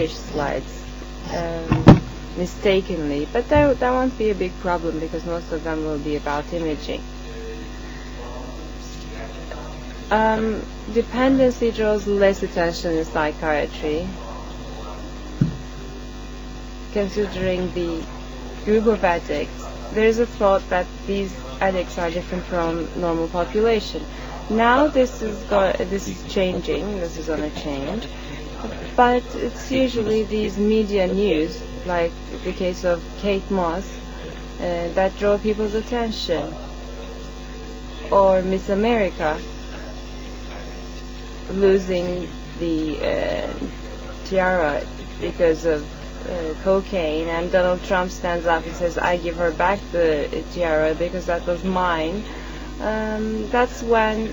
image slides mistakenly, but that won't be a big problem because most of them will be about imaging. Dependency draws less attention in psychiatry, considering the group of addicts. There is a thought that these addicts are different from normal population. Now this is changing. This is on a change, but it's usually these media news, like the case of Kate Moss, that draw people's attention, or Miss America losing the tiara because of cocaine, and Donald Trump stands up and says, "I give her back the tiara because that was mine." That's when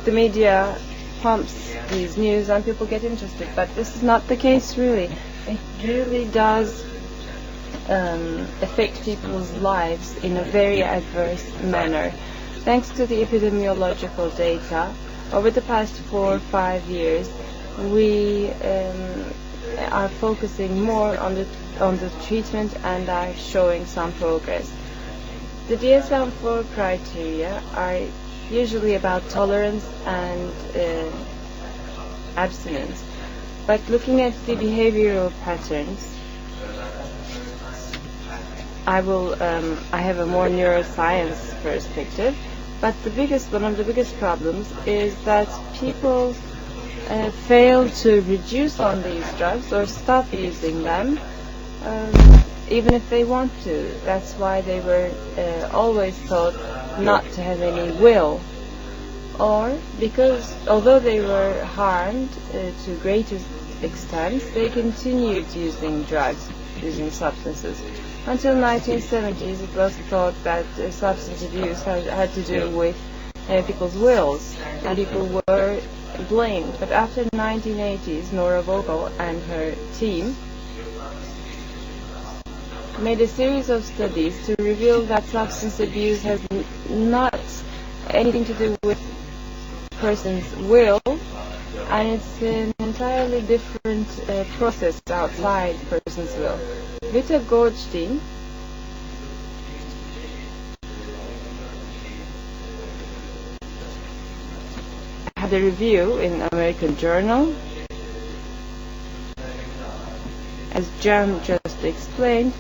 the media pumps these news and people get interested. But this is not the case, really. It really does affect people's lives in a very adverse manner. Thanks to the epidemiological data, over the past 4 or 5 years, we are focusing more on the treatment and are showing some progress. The DSM-4 criteria are usually about tolerance and abstinence, but looking at the behavioral patterns, I have a more neuroscience perspective, but one of the biggest problems is that people fail to reduce on these drugs or stop using them, even if they want to. That's why they were always taught not to have any will, or because although they were harmed to greater extent, they continued using drugs, using substances. Until 1970s, it was thought that substance abuse had to do with people's wills, and people were blamed. But after the 1980s, Nora Vogel and her team made a series of studies to reveal that substance abuse has not anything to do with person's will, and it's an entirely different process outside person's will. Vita Goldstein had a review in American Journal. As Jem just explained,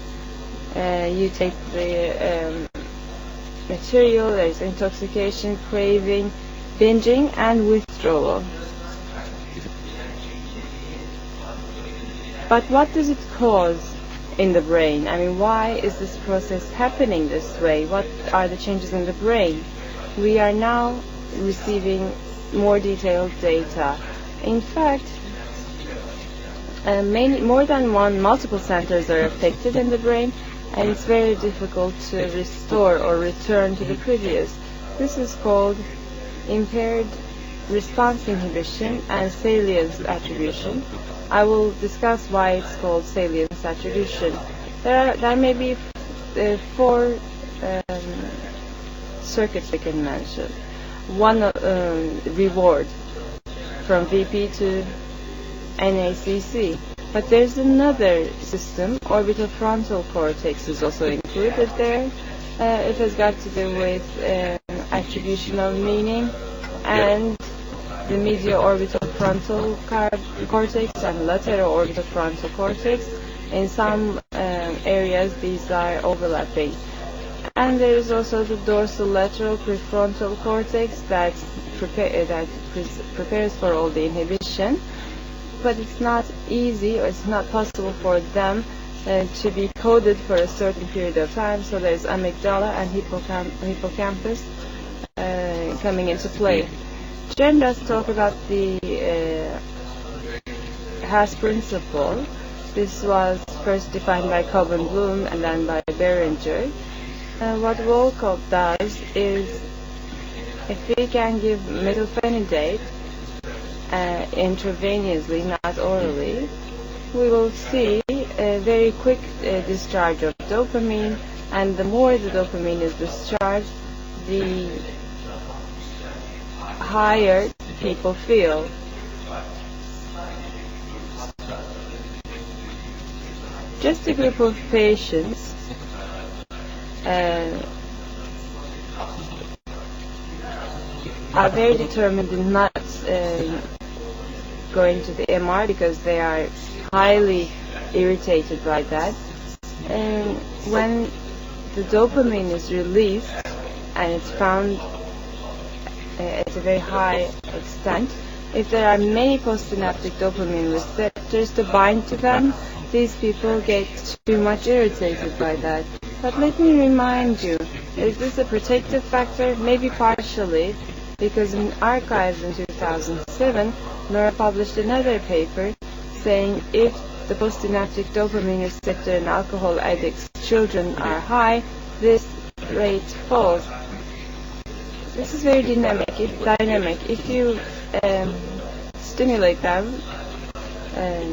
you take the material, there's intoxication, craving, binging, and withdrawal. But what does it cause in the brain? I mean, why is this process happening this way? What are the changes in the brain? We are now receiving more detailed data. In fact, more than multiple centers are affected in the brain, and it's very difficult to restore or return to the previous. This is called impaired response inhibition and salience attribution. I will discuss why it's called salience attribution. There may be 4 circuits we can mention. One, reward from VP to NACC. But there's another system, orbital frontal cortex is also included there. It has got to do with attribution of meaning, and the medial orbital frontal cortex and lateral orbital frontal cortex. In some areas these are overlapping. And there is also the dorsolateral prefrontal cortex that prepares for all the inhibition, but it's not easy, or it's not possible for them to be coded for a certain period of time. So there's amygdala and hippocampus coming into play. Jen does talk about the Haas principle. This was first defined by Cobb and Bloom and then by Behringer. What Volkov does is, if we can give methylphenidate intravenously, not orally, we will see a very quick discharge of dopamine, and the more the dopamine is discharged, the higher people feel. just a group of patients are very determined in not going to the MR because they are highly irritated by that. And when the dopamine is released and it's found at a very high extent, if there are many postsynaptic dopamine receptors to bind to them, these people get too much irritated by that. But let me remind you, is this a protective factor? Maybe partially, because in Archives in 2007, Laura published another paper saying if the postsynaptic dopamine receptor in alcohol addicts children are high, this rate falls. This is very dynamic. If you stimulate them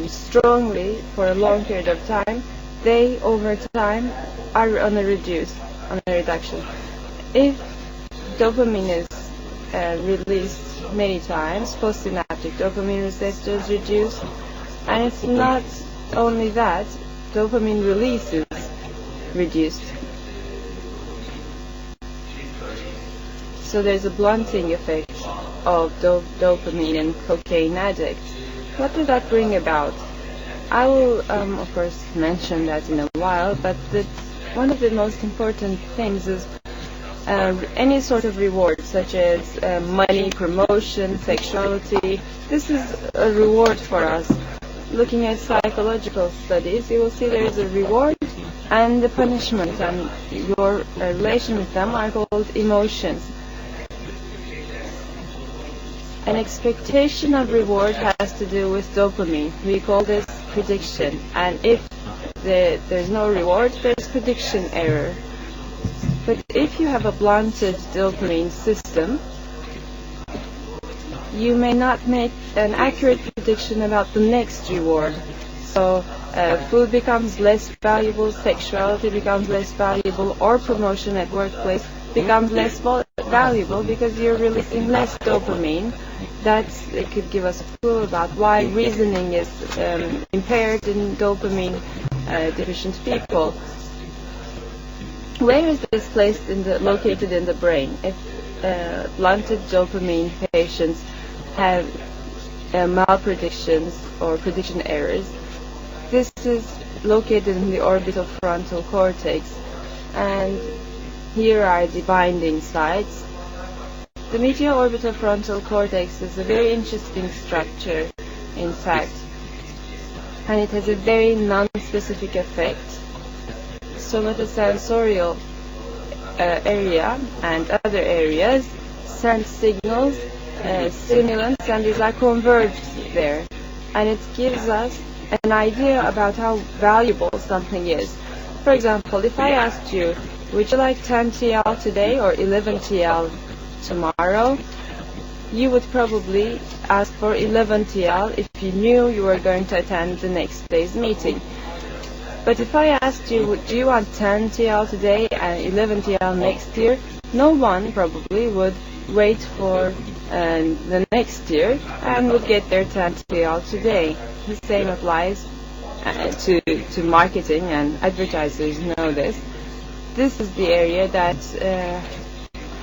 strongly for a long period of time, they over time are on a reduction. If dopamine is released many times, postsynaptic dopamine receptors reduce, and it's not only that, dopamine release is reduced. So there's a blunting effect of dopamine in cocaine addicts. What did that bring about? I will, of course, mention that in a while, but one of the most important things is any sort of reward, such as money, promotion, sexuality. This is a reward for us. Looking at psychological studies, you will see there is a reward and the punishment, and your relation with them are called emotions. An expectation of reward has to do with dopamine. We call this prediction. And if there's no reward, there's prediction error. But if you have a blunted dopamine system, you may not make an accurate prediction about the next reward. So food becomes less valuable, sexuality becomes less valuable, or promotion at workplace becomes less valuable because you're releasing less dopamine. It could give us a clue about why reasoning is impaired in dopamine deficient people. Where is this placed located in the brain? If blunted dopamine patients have malpredictions or prediction errors, this is located in the orbital frontal cortex, and here are the binding sites. The medial orbital frontal cortex is a very interesting structure, in fact, and it has a very non-specific effect. Somatosensorial area and other areas send signals, stimulants, and these are converged there. And it gives us an idea about how valuable something is. For example, if I asked you, would you like 10 TL today or 11 TL tomorrow? You would probably ask for 11 TL if you knew you were going to attend the next day's meeting. But if I asked you, do you want 10 TL today and 11 TL next year? No one probably would wait for the next year and would get their 10 TL today. The same applies to marketing, and advertisers know this. This is the area that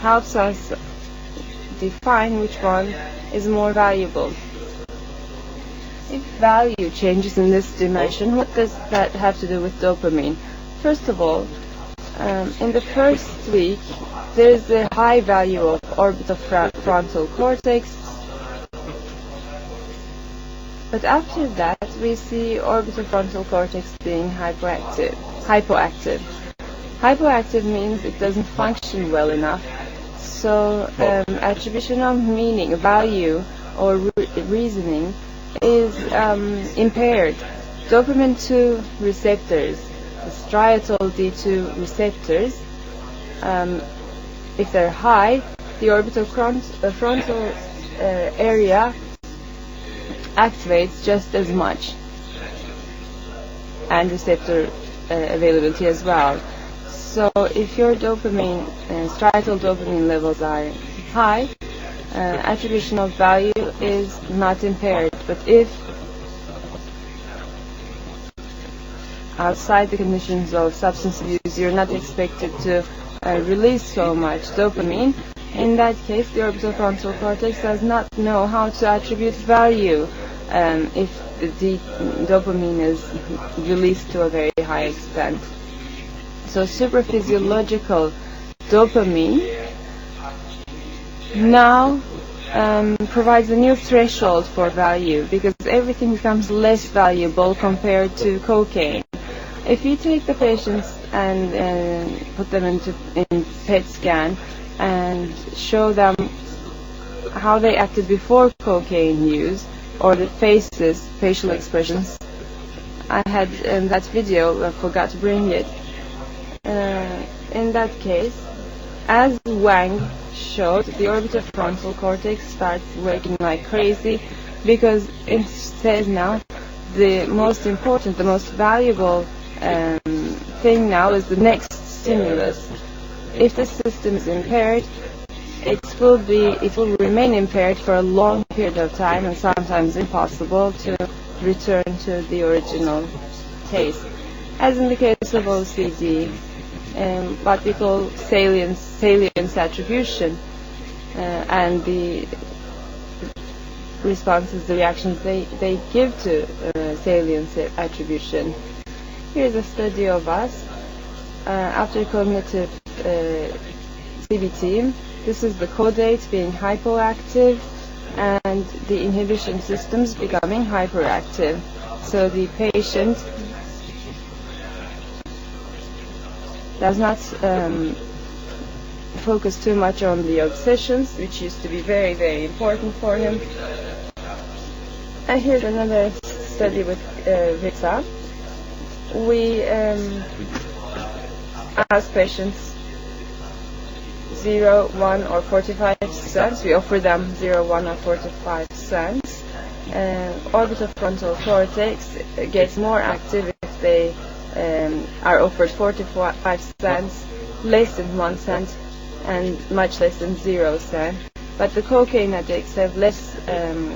helps us define which one is more valuable. If value changes in this dimension, what does that have to do with dopamine? First of all, in the first week, there is a high value of orbital frontal cortex, but after that, we see orbital frontal cortex being hypoactive. Hypoactive means it doesn't function well enough. So attribution of meaning, value, or reasoning is impaired. Dopamine 2 receptors, the striatal D2 receptors, if they're high, the orbital frontal area activates just as much, and receptor availability as well. So if your dopamine, striatal dopamine levels are high, attribution of value is not impaired. But if outside the conditions of substance abuse, you're not expected to release so much dopamine. In that case, the orbitofrontal cortex does not know how to attribute value if the dopamine is released to a very high extent. So supraphysiological dopamine now provides a new threshold for value, because everything becomes less valuable compared to cocaine. If you take the patients and put them in PET scan and show them how they acted before cocaine use, or the facial expressions, I had in that video, I forgot to bring it. In that case, as Wang showed, the orbitofrontal cortex starts working like crazy, because it says now the most important, the most valuable thing now is the next stimulus. If the system is impaired, it will remain impaired for a long period of time, and sometimes impossible to return to the original taste. As in the case of OCD, what we call salience attribution, and the responses, the reactions they give to salience attribution. Here's a study of us after cognitive CBT. This is the caudate being hypoactive and the inhibition systems becoming hyperactive. So the patient does not focus too much on the obsessions, which used to be very, very important for him. And here's another study with Rita. We ask patients 0, 1 or 45 cents. We offer them 0, 1 or 45 cents. Orbitofrontal cortex gets more active if they are offered 45 cents, less than 1 cent, and much less than 0 cent. But the cocaine addicts have less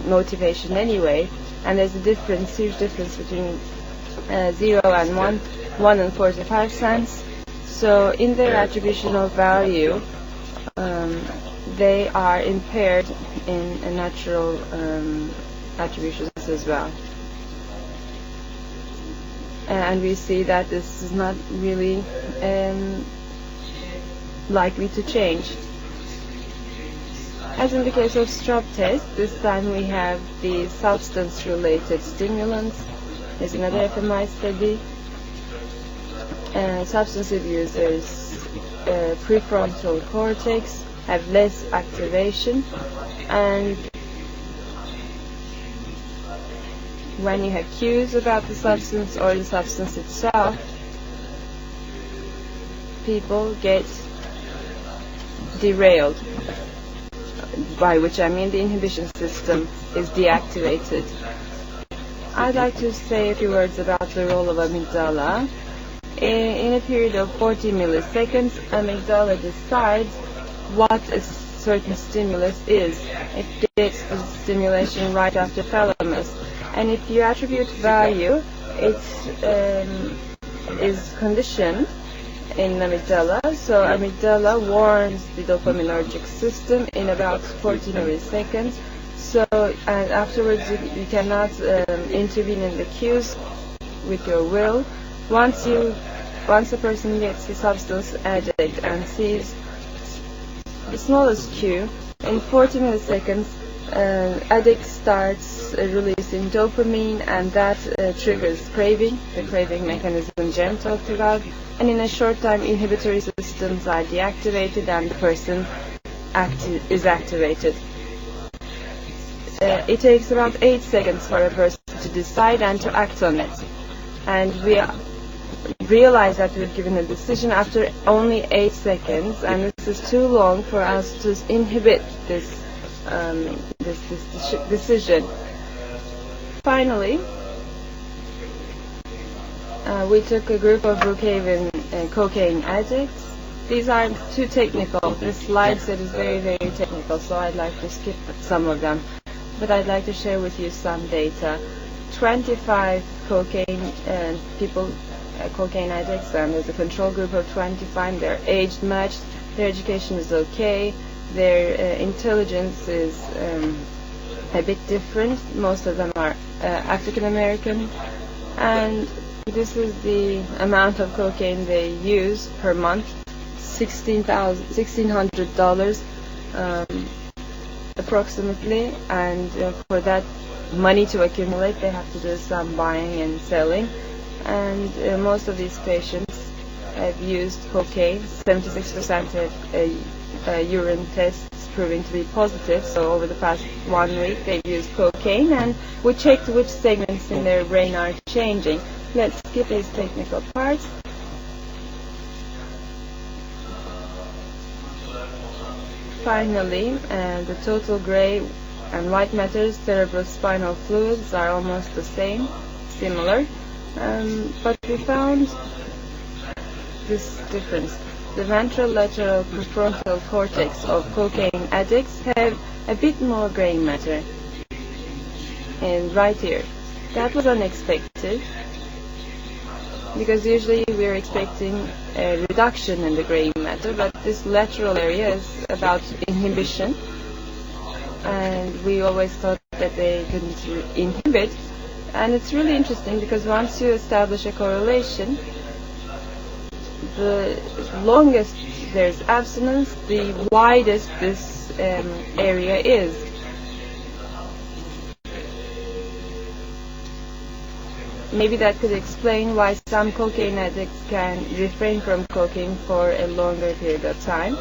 motivation anyway, and there's a difference, huge difference between 0 and 1 and 45 cents. So in their attributional value, they are impaired in natural attributions as well. And we see that this is not really likely to change. As in the case of strop test, this time we have the substance-related stimulants. There's another fMRI study. Substance abusers, prefrontal cortex have less activation, and when you have cues about the substance or the substance itself, people get derailed, by which I mean the inhibition system is deactivated. I'd like to say a few words about the role of amygdala. In a period of 40 milliseconds, amygdala decides what a certain stimulus is. It gets the stimulation right after thalamus. And if you attribute value, it is conditioned in amygdala. So amygdala warns the dopaminergic system in about 40 milliseconds. So, and afterwards you cannot intervene in the cues with your will. Once a person gets the substance addict and sees the smallest cue, in 40 milliseconds, addict starts releasing dopamine, and that triggers craving, the craving mechanism Jem talked about, and in a short time inhibitory systems are deactivated and the person is activated. It takes about 8 seconds for a person to decide and to act on it, and we realize that we've given a decision after only 8 seconds, and this is too long for us to inhibit this decision. Finally, we took a group of Brookhaven cocaine addicts. These are too technical. This slide set is very, very technical, so I'd like to skip some of them. But I'd like to share with you some data. 25 cocaine people cocaine addicts, and there's a control group of 25. They're age matched, their education is okay, their intelligence is a bit different. Most of them are African American, and this is the amount of cocaine they use per month, $1,600 approximately, and for that money to accumulate they have to do some buying and selling, and most of these patients have used cocaine. 76% have urine tests proving to be positive, so over the past 1 week they've used cocaine, and we checked which segments in their brain are changing. Let's skip these technical parts. Finally, the total gray and white matters, cerebrospinal fluids, are almost the same, similar, but we found this difference. The ventral lateral prefrontal cortex of cocaine addicts have a bit more gray matter in right here. That was unexpected, because usually we're expecting a reduction in the gray matter, but this lateral area is about inhibition, and we always thought that they couldn't inhibit. And it's really interesting, because once you establish a correlation, the longest there's abstinence, the widest this area is. Maybe that could explain why some cocaine addicts can refrain from cocaine for a longer period of time.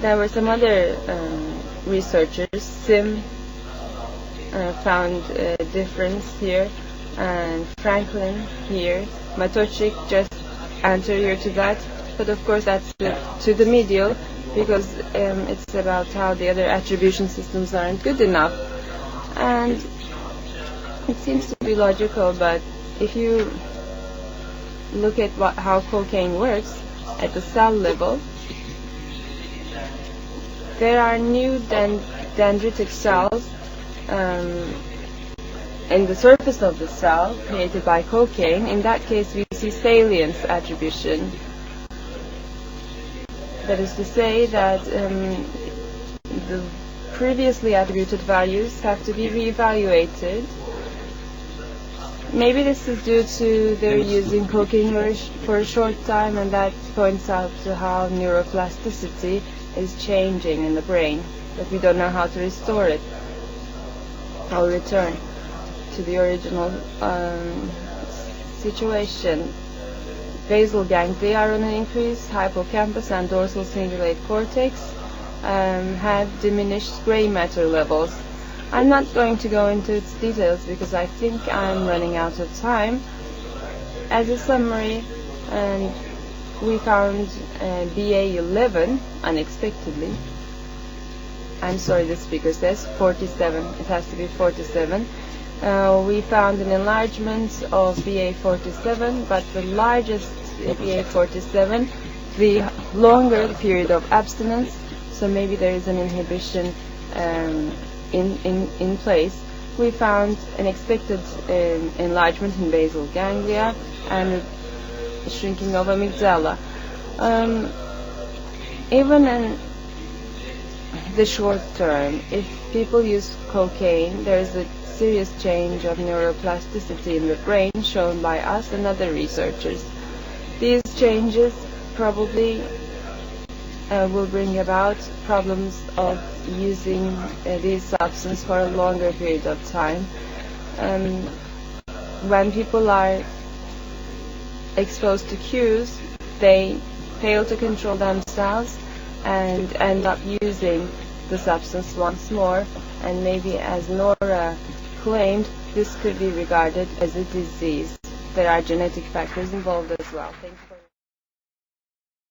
There were some other researchers. Sim found a difference here, and Franklin here, Matochik just anterior to that, but of course that's to the medial, because it's about how the other attribution systems aren't good enough. And it seems to be logical, but if you look at how cocaine works at the cell level, there are new dendritic cells in the surface of the cell created by cocaine. In that case, we see salience attribution. That is to say that the previously attributed values have to be reevaluated. Maybe this is due to their using cocaine for a short time, and that points out to how neuroplasticity is changing in the brain, but we don't know how to restore it or return to the original situation. Basal ganglia are on an increase. Hippocampus and dorsal cingulate cortex have diminished gray matter levels. I'm not going to go into its details because I think I'm running out of time. As a summary, we found BA11 unexpectedly. I'm sorry, the speaker says 47. It has to be 47. We found an enlargement of BA47, but the largest BA47, the longer the period of abstinence, so maybe there is an inhibition in place. We found an expected enlargement in basal ganglia and shrinking of amygdala. Even in the short term, if people use cocaine, there is a serious change of neuroplasticity in the brain shown by us and other researchers. These changes probably will bring about problems of using these substances for a longer period of time. When people are exposed to cues, they fail to control themselves and end up using the substance once more, and maybe, as Nora claimed, this could be regarded as a disease. There are genetic factors involved as well. Thank you.